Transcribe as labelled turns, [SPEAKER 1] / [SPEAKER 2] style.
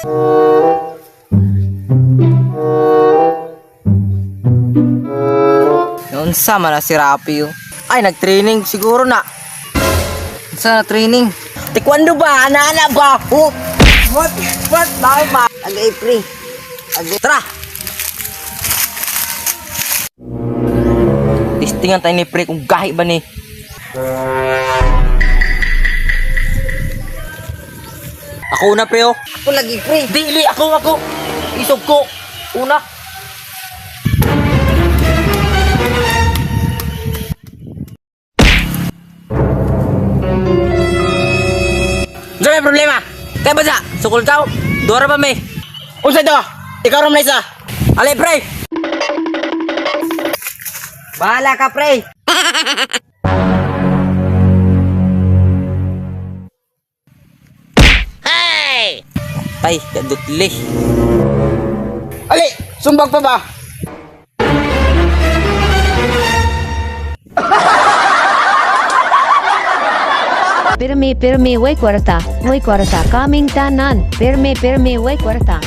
[SPEAKER 1] Noon sama na si Rapi oh. Ay, nag-training siguro na. Sa training? Taekwondo ba? Ana ba? Oh. What? Dahil ba? Agay pre. Tara! Testingan tayo ni pre kung gahi ba ni. Ako una pre oh. Ako lagi pre. Dili, ako. Isog ko. Una. Ano may problema? Kaya ba sa? Sukul ka? Dora pa may. Unsa to? Ikaw ram na isa. Ali pre. Bahala ka pre. Hey! Ay, kadutli.
[SPEAKER 2] Ali, sumbag pa ba?
[SPEAKER 3] Pirmi, way kwarta, kaming tanan. Pirmi, way kwarta.